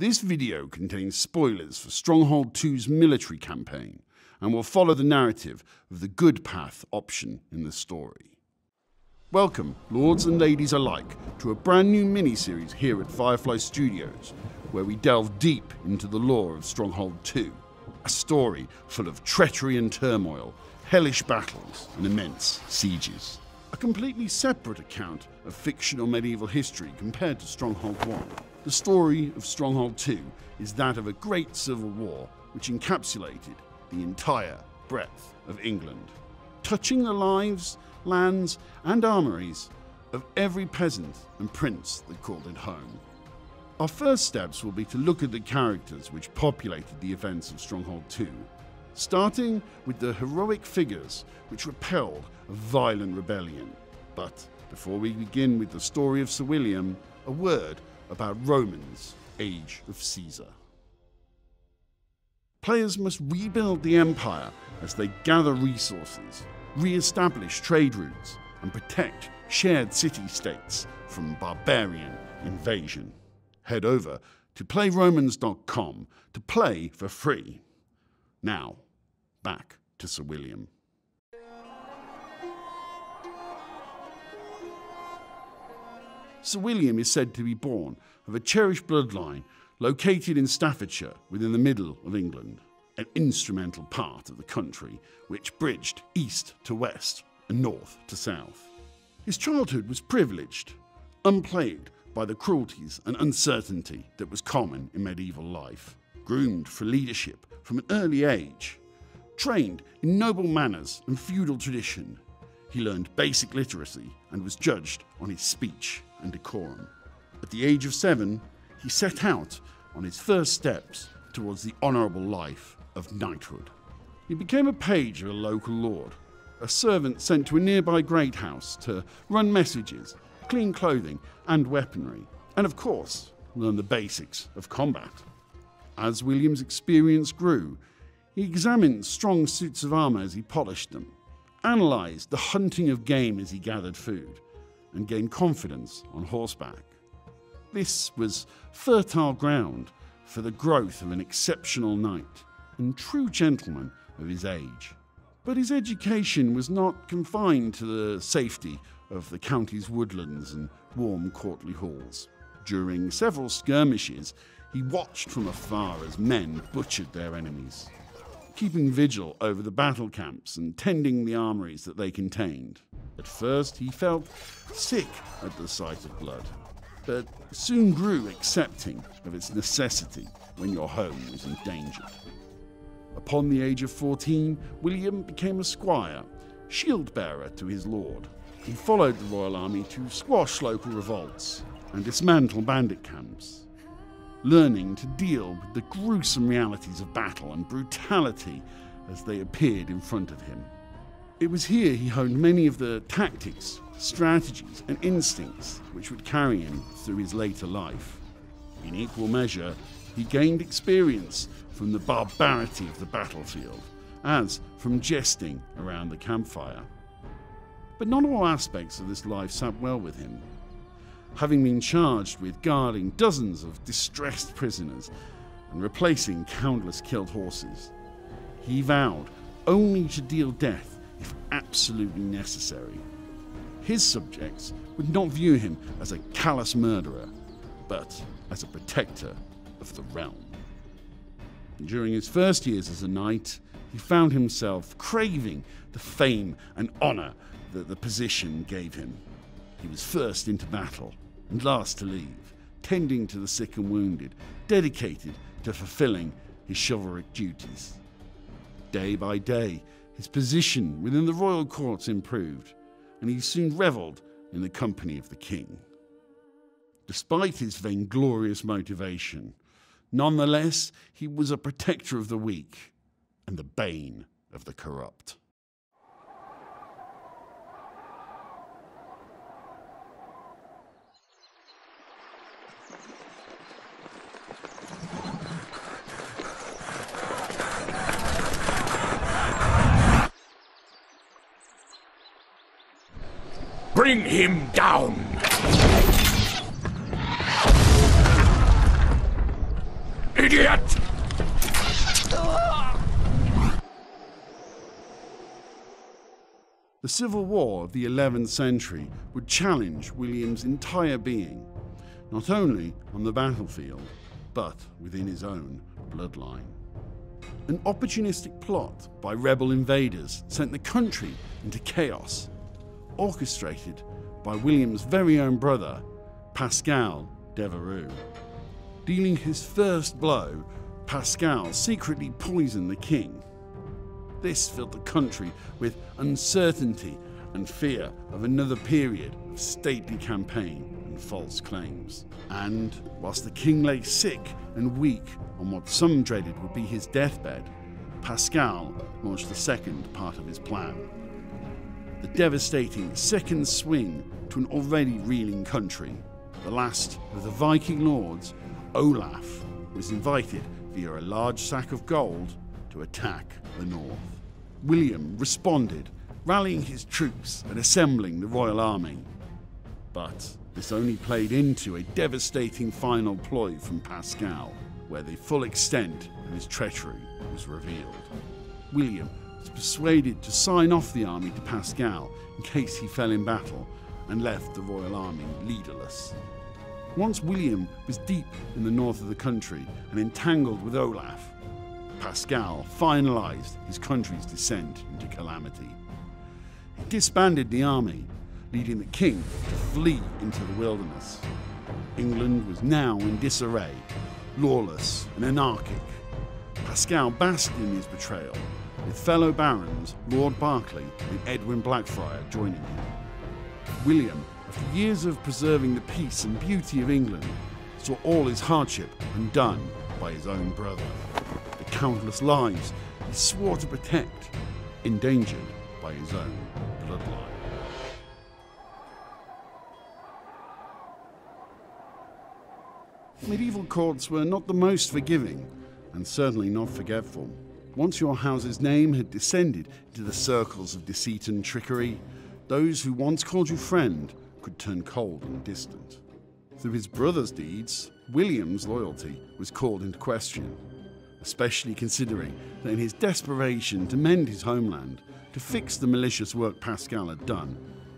This video contains spoilers for Stronghold 2's military campaign and will follow the narrative of the good path option in the story. Welcome, lords and ladies alike, to a brand new miniseries here at Firefly Studios, where we delve deep into the lore of Stronghold 2, a story full of treachery and turmoil, hellish battles and immense sieges. A completely separate account of fictional medieval history compared to Stronghold 1. The story of Stronghold 2 is that of a great civil war which encapsulated the entire breadth of England, touching the lives, lands and armories of every peasant and prince that called it home. Our first steps will be to look at the characters which populated the events of Stronghold 2, starting with the heroic figures which repelled a violent rebellion. But before we begin with the story of Sir William, a word about Roman's Age of Caesar. Players must rebuild the empire as they gather resources, re-establish trade routes, and protect shared city-states from barbarian invasion. Head over to playromans.com to play for free. Now, back to Sir William. Sir William is said to be born of a cherished bloodline located in Staffordshire within the middle of England, an instrumental part of the country which bridged east to west and north to south. His childhood was privileged, unplagued by the cruelties and uncertainty that was common in medieval life. Groomed for leadership from an early age, trained in noble manners and feudal tradition, he learned basic literacy and was judged on his speech and decorum. At the age of 7, he set out on his first steps towards the honourable life of knighthood. He became a page of a local lord, a servant sent to a nearby great house to run messages, clean clothing and weaponry, and of course, learn the basics of combat. As William's experience grew, he examined strong suits of armour as he polished them, analysed the hunting of game as he gathered food, and gained confidence on horseback. This was fertile ground for the growth of an exceptional knight and true gentleman of his age. But his education was not confined to the safety of the county's woodlands and warm courtly halls. During several skirmishes, he watched from afar as men butchered their enemies, keeping vigil over the battle camps and tending the armories that they contained. At first, he felt sick at the sight of blood, but soon grew accepting of its necessity when your home was endangered. Upon the age of 14, William became a squire, shield-bearer to his lord. He followed the royal army to squash local revolts and dismantle bandit camps, learning to deal with the gruesome realities of battle and brutality as they appeared in front of him. It was here he honed many of the tactics, strategies and instincts which would carry him through his later life. In equal measure, he gained experience from the barbarity of the battlefield, as from jesting around the campfire. But not all aspects of this life sat well with him. Having been charged with guarding dozens of distressed prisoners and replacing countless killed horses, he vowed only to deal death if absolutely necessary. His subjects would not view him as a callous murderer, but as a protector of the realm. During his first years as a knight, he found himself craving the fame and honour that the position gave him. He was first into battle and last to leave, tending to the sick and wounded, dedicated to fulfilling his chivalric duties. Day by day, his position within the royal courts improved, and he soon revelled in the company of the king. Despite his vainglorious motivation, nonetheless, he was a protector of the weak and the bane of the corrupt. Bring him down! idiot! The civil war of the 11th century would challenge William's entire being, not only on the battlefield, but within his own bloodline. An opportunistic plot by rebel invaders sent the country into chaos, orchestrated by William's very own brother, Pascal Devereux. Dealing his first blow, Pascal secretly poisoned the king. This filled the country with uncertainty and fear of another period of stately campaign and false claims. And whilst the king lay sick and weak on what some dreaded would be his deathbed, Pascal launched the second part of his plan. The devastating second swing to an already reeling country. The last of the Viking lords, Olaf, was invited via a large sack of gold to attack the north. William responded, rallying his troops and assembling the royal army. But this only played into a devastating final ploy from Pascal, where the full extent of his treachery was revealed. William was persuaded to sign off the army to Pascal in case he fell in battle and left the royal army leaderless. Once William was deep in the north of the country and entangled with Olaf, Pascal finalised his country's descent into calamity. He disbanded the army, leading the king to flee into the wilderness. England was now in disarray, lawless and anarchic. Pascal basked in his betrayal, with fellow barons Lord Berkeley and Edwin Blackfriar joining him. William, after years of preserving the peace and beauty of England, saw all his hardship undone by his own brother. The countless lives he swore to protect, endangered by his own bloodline. Medieval courts were not the most forgiving, and certainly not forgetful. Once your house's name had descended into the circles of deceit and trickery, those who once called you friend could turn cold and distant. Through his brother's deeds, William's loyalty was called into question, especially considering that in his desperation to mend his homeland, to fix the malicious work Pascal had done,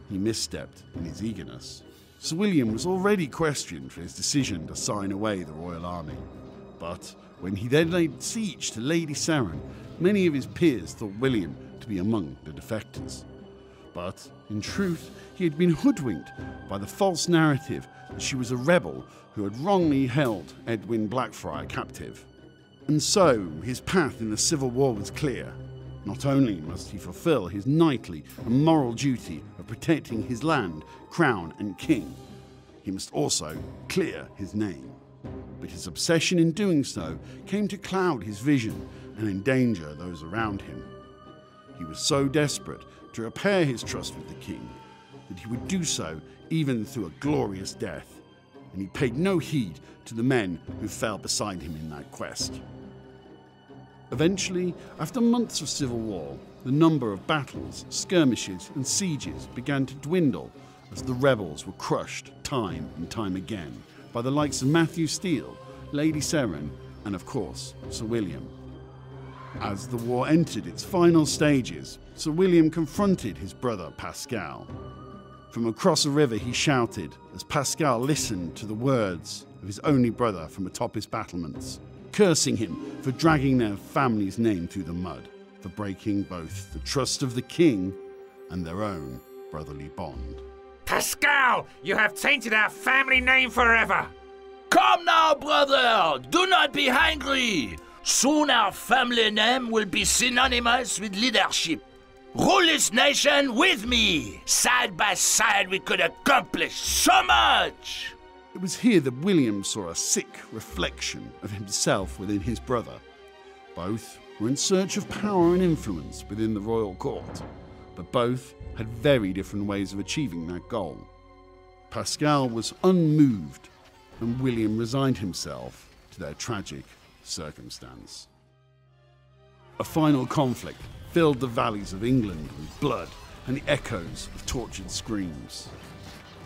he misstepped in his eagerness. Sir William was already questioned for his decision to sign away the royal army. But when he then laid siege to Lady Seren, many of his peers thought William to be among the defectors. But, in truth, he had been hoodwinked by the false narrative that she was a rebel who had wrongly held Edwin Blackfriar captive. And so, his path in the Civil War was clear. Not only must he fulfill his knightly and moral duty of protecting his land, crown and king, he must also clear his name. But his obsession in doing so came to cloud his vision and endanger those around him. He was so desperate to repair his trust with the king that he would do so even through a glorious death, and he paid no heed to the men who fell beside him in that quest. Eventually, after months of civil war, the number of battles, skirmishes and sieges began to dwindle as the rebels were crushed time and time again by the likes of Matthew Steele, Lady Seren and of course Sir William. As the war entered its final stages, Sir William confronted his brother Pascal. From across a river he shouted as Pascal listened to the words of his only brother from atop his battlements, cursing him for dragging their family's name through the mud, for breaking both the trust of the king and their own brotherly bond. Pascal, you have tainted our family name forever! Come now, brother! Do not be angry! Soon our family name will be synonymous with leadership. Rule this nation with me! Side by side we could accomplish so much! It was here that William saw a sick reflection of himself within his brother. Both were in search of power and influence within the royal court, but both had very different ways of achieving that goal. Pascal was unmoved, and William resigned himself to their tragic circumstance. A final conflict filled the valleys of England with blood and the echoes of tortured screams.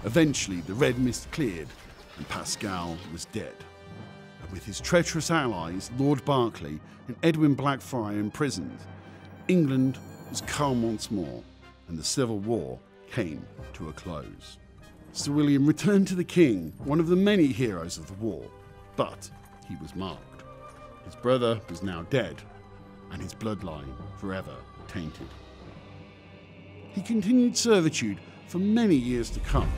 Eventually, the red mist cleared, and Pascal was dead. A and with his treacherous allies, Lord Berkeley and Edwin Blackfriar imprisoned, England was calm once more, and the Civil War came to a close. Sir William returned to the king, one of the many heroes of the war, but he was marked. His brother was now dead, and his bloodline forever tainted. He continued servitude for many years to come,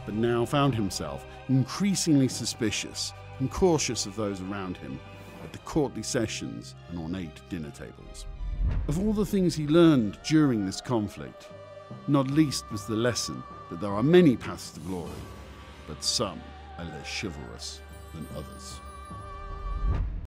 but now found himself increasingly suspicious and cautious of those around him at the courtly sessions and ornate dinner tables. Of all the things he learned during this conflict, not least was the lesson that there are many paths to glory, but some are less chivalrous than others.